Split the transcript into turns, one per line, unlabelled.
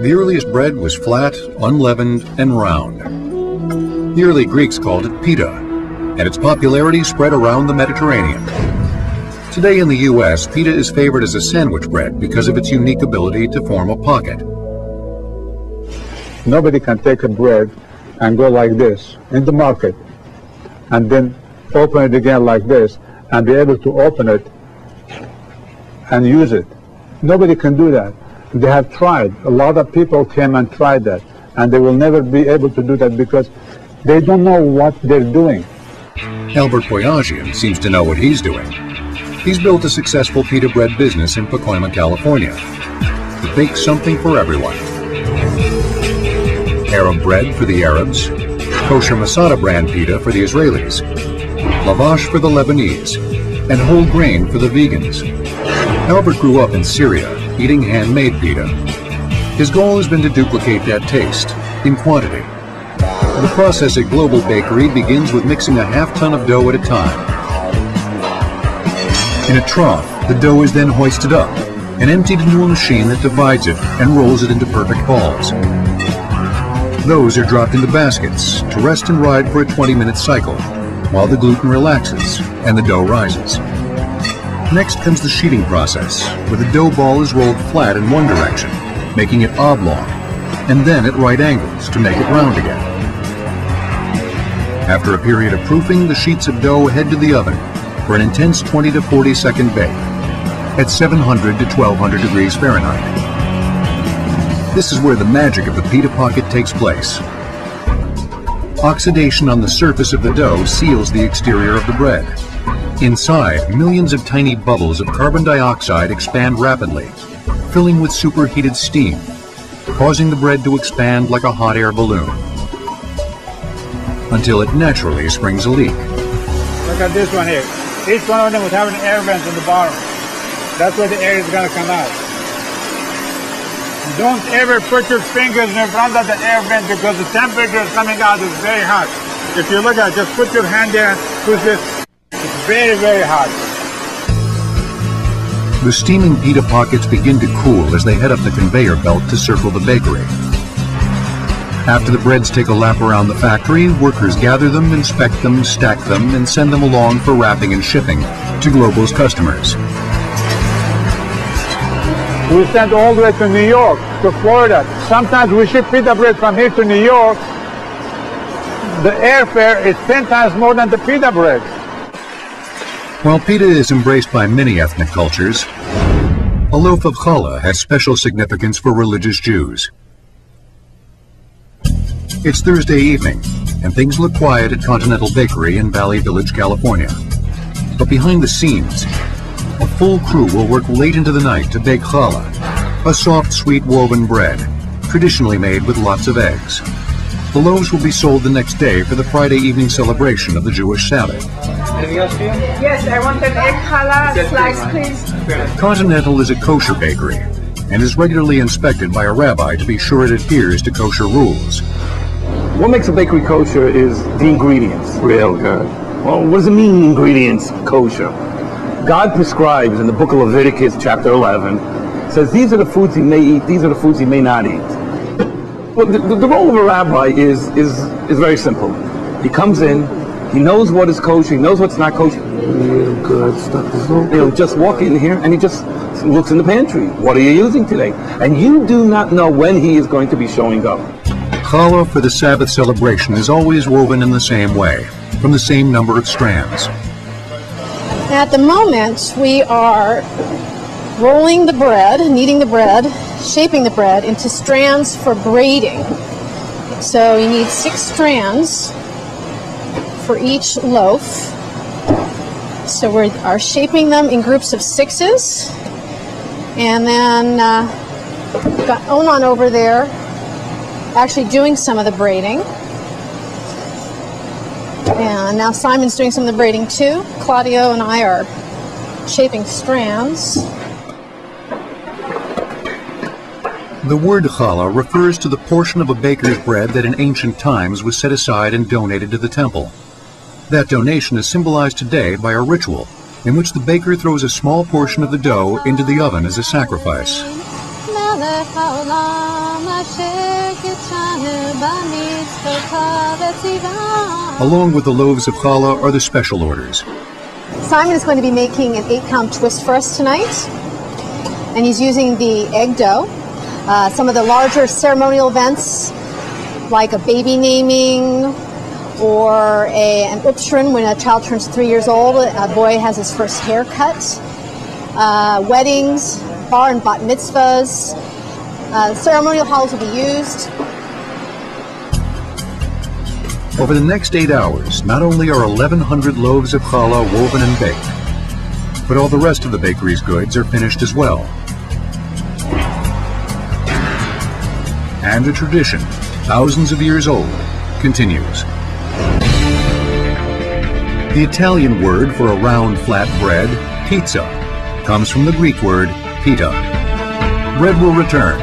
The earliest bread was flat, unleavened, and round. The early Greeks called it pita, and its popularity spread around the Mediterranean. Today in the U.S., pita is favored as a sandwich bread because of its unique ability to form a pocket.
Nobody can take a bread and go like this in the market and then open it again like this and be able to open it and use it. Nobody can do that. They have tried. A lot of people came and tried that, and they will never be able to do that because they don't know what they're doing.
Albert Boyajian seems to know what he's doing. He's built a successful pita bread business in Pacoima, California. He bakes something for everyone. Arab bread for the Arabs, kosher Masada brand pita for the Israelis, lavash for the Lebanese, and whole grain for the vegans. Albert grew up in Syria, eating handmade pita. His goal has been to duplicate that taste, in quantity. The process at Global Bakery begins with mixing a half-ton of dough at a time. In a trough, the dough is then hoisted up and emptied into a machine that divides it and rolls it into perfect balls. Those are dropped into baskets to rest and ride for a 20-minute cycle, while the gluten relaxes and the dough rises. Next comes the sheeting process, where the dough ball is rolled flat in one direction, making it oblong, and then at right angles to make it round again. After a period of proofing, the sheets of dough head to the oven for an intense 20 to 40 second bake at 700 to 1200 degrees Fahrenheit. This is where the magic of the pita pocket takes place. Oxidation on the surface of the dough seals the exterior of the bread. Inside, millions of tiny bubbles of carbon dioxide expand rapidly, filling with superheated steam, causing the bread to expand like a hot air balloon, until it naturally springs a leak.
Look at this one here. Each one of them was having air vents in the bottom. That's where the air is going to come out. Don't ever put your fingers in front of the air vent because the temperature is coming out is very hot. If you look at it, just put your hand there and push this. It's very, very hot.
The steaming pita pockets begin to cool as they head up the conveyor belt to circle the bakery. After the breads take a lap around the factory, workers gather them, inspect them, stack them, and send them along for wrapping and shipping to Global's customers.
We send all the way to New York, to Florida. Sometimes we ship pita bread from here to New York. The airfare is 10 times more than the pita bread.
While pita is embraced by many ethnic cultures, a loaf of challah has special significance for religious Jews. It's Thursday evening, and things look quiet at Continental Bakery in Valley Village, California. But behind the scenes, a full crew will work late into the night to bake challah, a soft, sweet woven bread, traditionally made with lots of eggs. The loaves will be sold the next day for the Friday evening celebration of the Jewish Sabbath.
Anything else for you? Yes, I want an egg challah slice, please.
Continental is a kosher bakery and is regularly inspected by a rabbi to be sure it adheres to kosher rules.
What makes a bakery kosher is the ingredients. Real good. Well, what does it mean, ingredients kosher? God prescribes in the book of Leviticus, chapter 11, says these are the foods he may eat, these are the foods he may not eat. Well, the role of a rabbi is very simple. He comes in, he knows what is kosher, he knows what's not kosher. Real good stuff. He'll just walk in here and he just looks in the pantry. What are you using today? And you do not know when he is going to be showing up.
Challah for the Sabbath celebration is always woven in the same way, from the same number of strands.
At the moment, we are rolling the bread, kneading the bread, shaping the bread into strands for braiding. So you need 6 strands for each loaf. So we are shaping them in groups of 6s. And then we've got Onan over there actually doing some of the braiding. And now Simon's doing some of the braiding too. Claudio and I are shaping strands.
The word challah refers to the portion of a baker's bread that in ancient times was set aside and donated to the temple. That donation is symbolized today by a ritual in which the baker throws a small portion of the dough into the oven as a sacrifice. Along with the loaves of challah are the special orders.
Simon is going to be making an 8-pound twist for us tonight, and he's using the egg dough. Some of the larger ceremonial events, like a baby naming or an upshrin when a child turns 3 years old, a boy has his first haircut, weddings, bar and bat mitzvahs, ceremonial halls will be used.
Over the next 8 hours, not only are 1,100 loaves of challah woven and baked, but all the rest of the bakery's goods are finished as well. And a tradition, thousands of years old, continues. The Italian word for a round, flat bread, pizza, comes from the Greek word pita. Bread will return